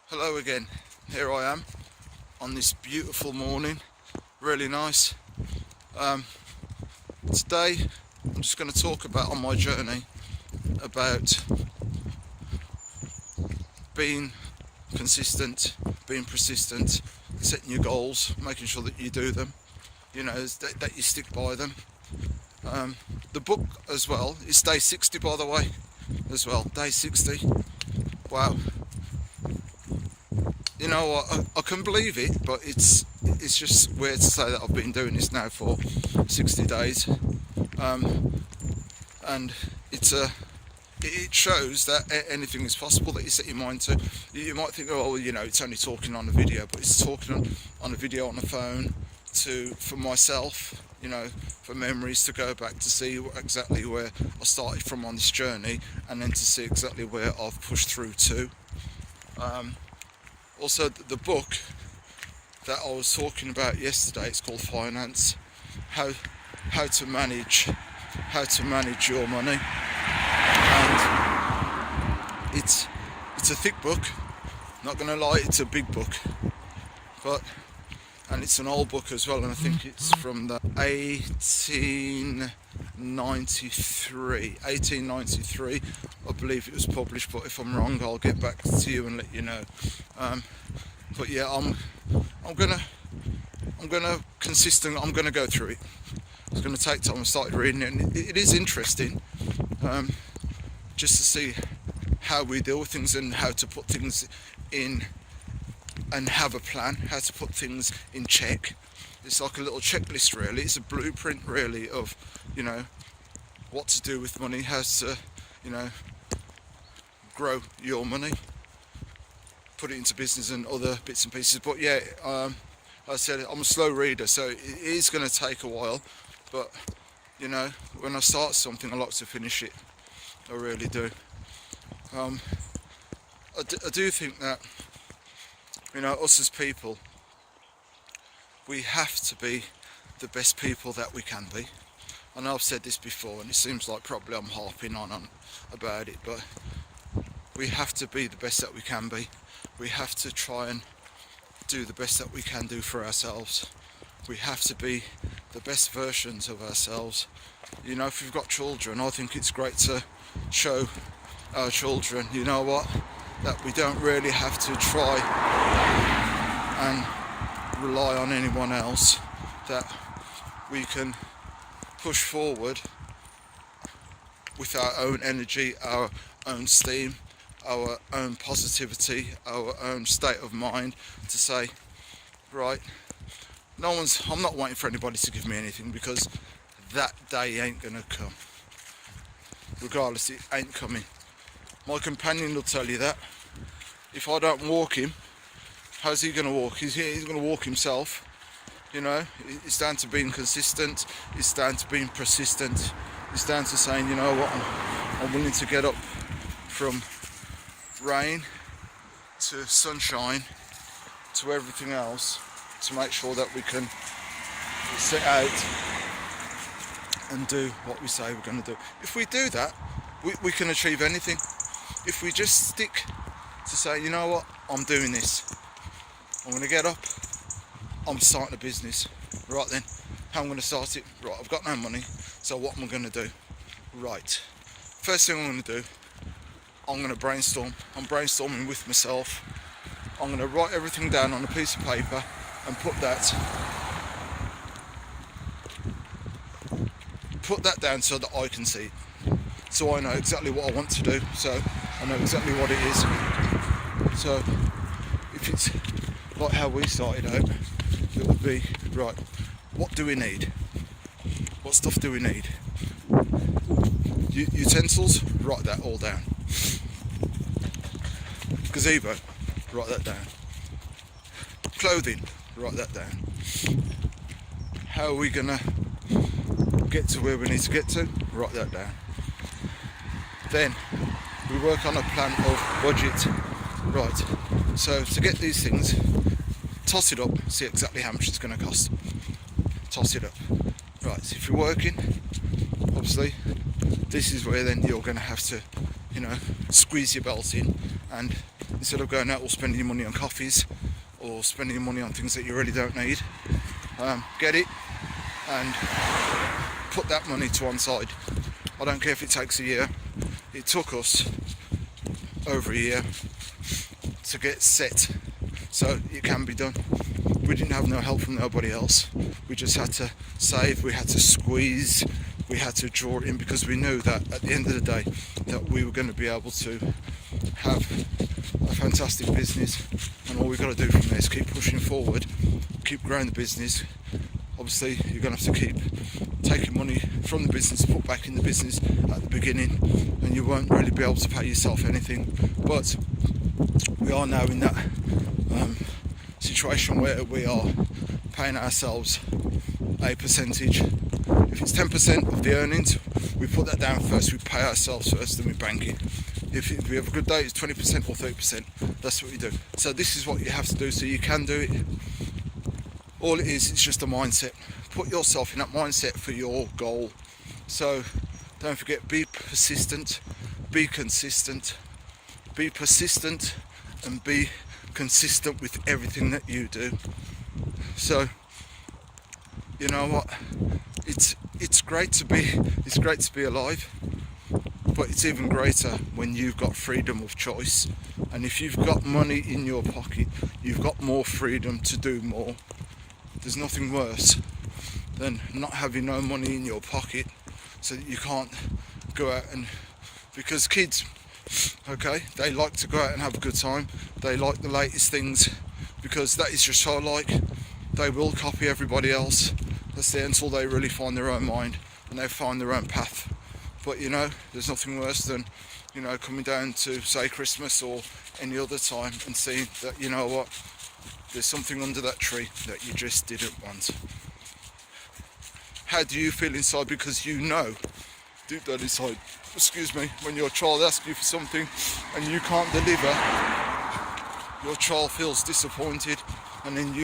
Hello again, here I am on this beautiful morning, really nice. Today I'm just going to talk about on my journey about being consistent, being persistent, setting your goals, making sure that you do them, that you stick by them. The book as well is day 60, by the way, as well, day 60. Wow. You know what, I can believe it, but it's just weird to say that I've been doing this now for 60 days. And it shows that anything is possible that you set your mind to. You might think, oh, it's only talking on a video, but it's talking on a video on the phone for myself, for memories to go back to see exactly where I started from on this journey, and then to see exactly where I've pushed through to. Also, the book that I was talking about yesterday, it's called Finance, how to manage your money, and it's a thick book. Not gonna lie, it's a big book, and it's an old book as well, and I think it's from the 1893, I believe it was published, but if I'm wrong I'll get back to you and let you know. But yeah, I'm gonna go through it. It's gonna take time. I started reading it, and it is interesting, just to see how we deal with things and how to put things in and have a plan, how to put things in check. It's like a little checklist, really. It's a blueprint, really, of what to do with money, how to grow your money, put it into business and other bits and pieces. But yeah, like I said, I'm a slow reader, so it is going to take a while, but when I start something I like to finish it. I really do. I do think that us as people, we have to be the best people that we can be. I know I've said this before, and it seems like probably I'm harping on about it, but we have to be the best that we can be. We have to try and do the best that we can do for ourselves. We have to be the best versions of ourselves. If we've got children, I think it's great to show our children, that we don't really have to try and rely on anyone else, that we can push forward with our own energy, our own steam, our own positivity, our own state of mind, to say, right, I'm not waiting for anybody to give me anything, because that day ain't gonna come. Regardless, it ain't coming. My companion will tell you that. If I don't walk him, how's he gonna walk? He's gonna walk himself. It's down to being consistent. It's down to being persistent. It's down to saying, what, I'm willing to get up from rain to sunshine to everything else, to make sure that we can set out and do what we say we're going to do. If we do that, we can achieve anything. If we just stick to say, what, I'm doing this, I'm going to get up, I'm starting a business. Right then, how I'm going to start it? Right, I've got no money, so what am I going to do? Right, first thing I'm going to do, I'm going to brainstorm. I'm brainstorming with myself. I'm going to write everything down on a piece of paper and put that down so that I can see it. So I know exactly what I want to do, so I know exactly what it is. So if it's like how we started out, it would be, right, what do we need? What stuff do we need? Utensils, write that all down. Gazebo, write that down. Clothing, write that down. How are we gonna get to where we need to get to? Write that down. Then we work on a plan of budget. Right, so to get these things, toss it up, see exactly how much it's going to cost. Toss it up. Right, so if you're working, obviously this is where then you're going to have to squeeze your belt in and instead of going out or spending your money on coffees or spending your money on things that you really don't need, get it and put that money to one side. I don't care if it takes a year. It took us over a year to get set, so it can be done. We didn't have no help from nobody else. We just had to save, we had to squeeze, we had to draw it in, because we knew that at the end of the day that we were going to be able to have a fantastic business, and all we've got to do from there is keep pushing forward, keep growing the business. Obviously you're going to have to keep taking money from the business, put back in the business at the beginning, and you won't really be able to pay yourself anything. But we are now in that situation where we are paying ourselves a percentage. If it's 10% of the earnings, we put that down first, we pay ourselves first, then we bank it. If we have a good day, it's 20% or 30%. That's what we do. So this is what you have to do, so you can do it. All it is, it's just a mindset. Put yourself in that mindset for your goal. So don't forget, be persistent, be consistent, be persistent, and be consistent with everything that you do. So you know what, it's great to be alive, but it's even greater when you've got freedom of choice. And if you've got money in your pocket, you've got more freedom to do more. There's nothing worse than not having no money in your pocket, so that you can't go out and, because kids, okay, they like to go out and have a good time, they like the latest things, because that is just childlike. They will copy everybody else. That's there until they really find their own mind and they find their own path. But you know, there's nothing worse than, you know, coming down to say Christmas or any other time and seeing that, you know what, there's something under that tree that you just didn't want. How do you feel inside? Because you know deep down inside, excuse me, when your child asks you for something and you can't deliver, your child feels disappointed, and then you